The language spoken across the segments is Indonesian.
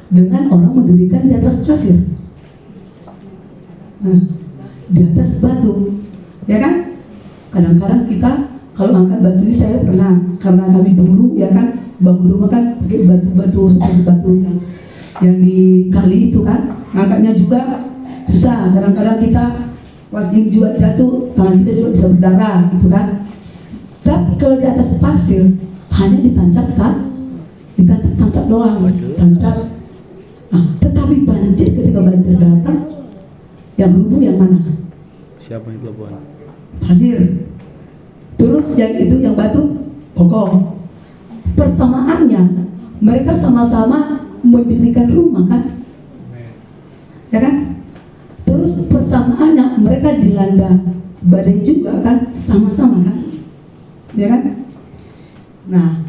dengan orang mendirikan di atas pasir, di atas batu, ya kan? Kadang-kadang kita kalau angkat batu ini, saya pernah, karena kami dulu ya kan bangun rumah kan pakai batu yang di kali itu kan, angkatnya juga susah. Kadang-kadang kita pas ini juga jatuh, tangan kita juga bisa berdarah gitu kan. Tapi kalau di atas pasir hanya ditancap doang, tancap. Tetapi banjir, ketika banjir datang, yang berhubung yang mana? Siapa yang telepon? Pasir. Terus yang itu yang batu kokoh. Persamaannya mereka sama-sama mendirikan rumah kan, ya kan? Terus persamaannya mereka dilanda badai juga kan, sama-sama kan, ya kan? Nah,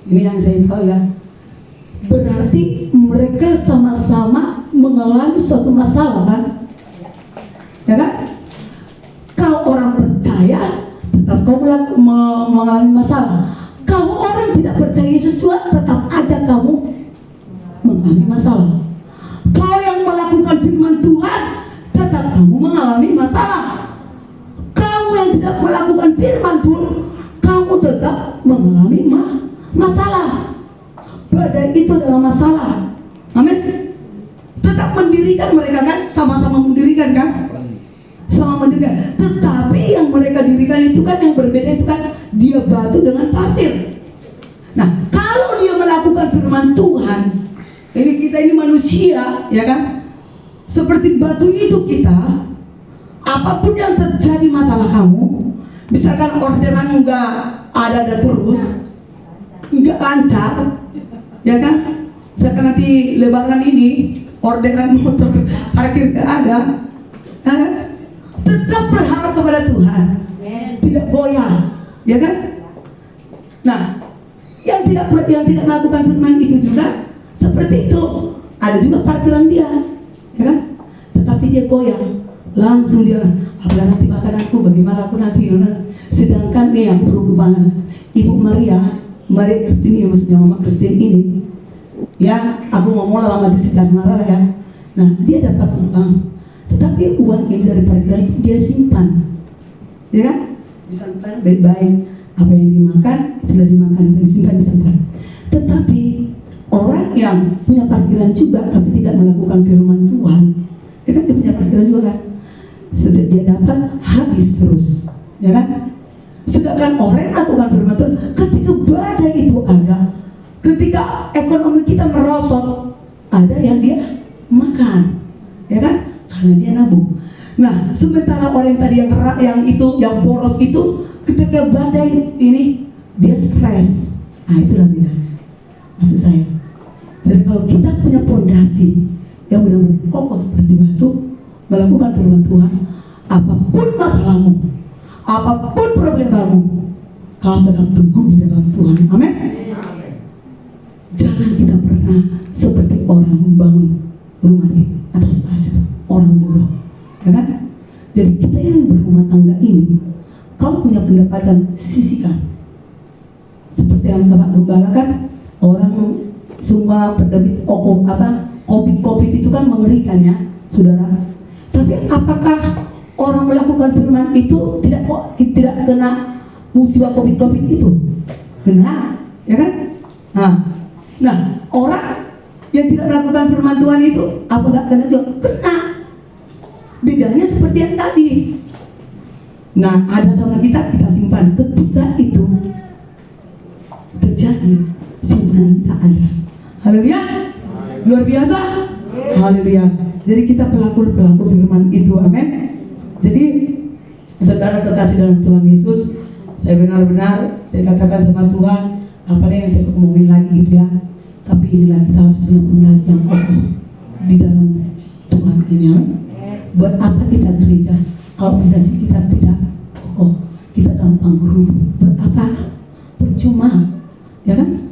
ini yang saya tahu ya. Berarti mereka sama-sama mengalami suatu masalah kan, ya kan? Kau orang percaya tetap kau mengalami masalah. Kau orang tidak percaya Yesus juga tetap aja kamu mengalami masalah. Kau yang melakukan firman Tuhan tetap kamu mengalami masalah. Kau yang tidak melakukan firman pun kamu tetap mengalami masalah. Badai itu adalah masalah. Amin. Tetap mendirikan mereka kan, sama-sama mendirikan kan, sama mendirikan. Tetapi yang mereka dirikan itu kan yang berbeda, itu kan dia batu dengan pasir. Nah, kalau dia melakukan firman Tuhan, ini kita ini manusia, ya kan? Seperti batu itu kita, apapun yang terjadi masalah kamu, misalkan orderanmu nggak ada terus, nggak lancar, ya kan? Misalkan nanti lebaran ini orderan motor parkir nggak ada, ya kan? Tetap berharap kepada Tuhan, tidak goyah, ya kan? Nah, yang tidak melakukan firman itu juga seperti itu. Ada juga parkiran dia, ya kan? Tetapi dia goyah, langsung dia, apalagi nanti makan aku, bagaimana aku nanti, sedangkan nih yang berhubungan Ibu Maria Kristini, maksudnya Mama Kristini ini, ya aku ngomong lama di sekitar marah ya. Nah, dia dapat uang, tetapi uang ini dari parkiran itu dia simpan, ya kan? Disimpan baik-baik. Apa yang dimakan sudah dimakan, apa yang disimpan. Tetapi orang yang punya parkiran juga tapi tidak melakukan firman Tuhan, dia kan dia punya parkiran juga kan, sudah dia dapat habis terus, ya kan? Sedangkan orang yang melakukan firman Tuhan, ketika badai itu ada, ketika ekonomi kita merosot, ada yang dia makan, ya kan? Karena dia nabung. Nah, sementara orang yang tadi yang boros itu, ketika badai ini dia stres. Nah, itulah bedanya, maksud saya. Dan kalau kita punya fondasi yang benar-benar kokoh seperti batu, melakukan firman Tuhan, apapun masalahmu, apapun problemamu, kau tetap teguh di dalam Tuhan. Amin. Jangan kita pernah seperti orang membangun rumah di atas pasir, orang bodoh, ya kan? Jadi kita yang berumah tangga ini, kau punya pendapatan, sisihkan. Seperti yang Bapak Gembala kan, orang semua pendebit kopi itu kan mengerikan ya, saudara. Tapi apakah orang melakukan firman itu tidak kena musibah COVID itu? Kena, ya kan? Nah, orang yang tidak melakukan firman Tuhan itu apakah kena juga? Kena. Bedanya seperti yang tadi. Nah, ada sama kita simpan. Ketika itu terjadi, simpanan kita ada. Haleluya, luar biasa. Haleluya. Jadi kita pelaku firman itu, amin. Jadi saudara kekasih dalam Tuhan Yesus, saya benar-benar saya katakan sama Tuhan, apalagi yang saya ngomongin lagi gitu ya. Tapi inilah kita harus punya fondasi yang kokoh di dalam Tuhan ini, amin. Buat apa kita gereja kalau fondasi kita tidak kokoh? Kita gampang berubah. Buat apa? Percuma, ya kan?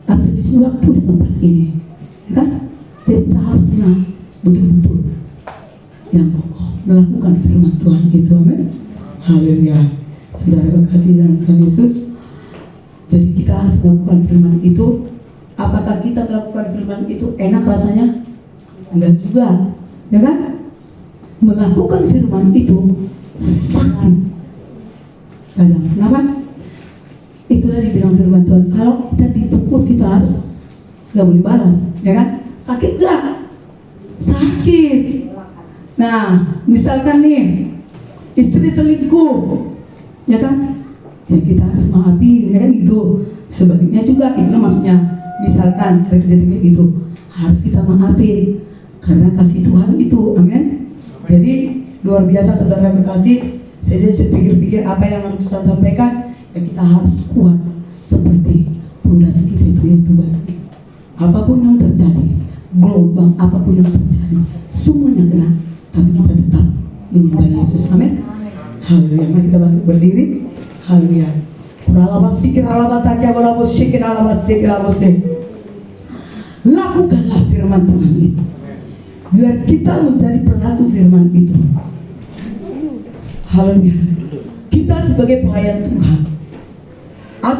Habis waktu di tempat ini, ya kan? Jadi kita harus punya betul-betul yang kokoh melakukan firman Tuhan itu, amin. Haleluya. Saudara kekasih dalam Tuhan Yesus, jadi kita harus melakukan firman itu. Apa Apakah kita melakukan firman itu enak rasanya? Enggak juga, ya kan? Melakukan firman itu sakit kadang. Kenapa? Itulah dibilang firman Tuhan, kalau kita dipukul kita harus gak boleh balas, ya kan? Sakit gak? Sakit. Nah, misalkan nih istri selingkuh, ya kan? Ya kita harus maafin, ya kan gitu. Sebaliknya juga, itulah maksudnya. Misalkan terjadi kayak gitu, harus kita maafin karena kasih Tuhan itu, amin. Jadi luar biasa saudara kekasih. Saya pikir-pikir apa yang harus saya sampaikan, ya kita harus kuat seperti pondasi kita itu yaitu batu. Apapun yang terjadi, gelombang apapun yang terjadi, semuanya kena, tapi kita tetap menyembah Yesus, amin. Haleluya. Mari kita berdiri. Haleluya. Lakukanlah firman Tuhan itu, biar kita menjadi pelaku firman itu. Haleluya. Kita sebagai pelayan Tuhan,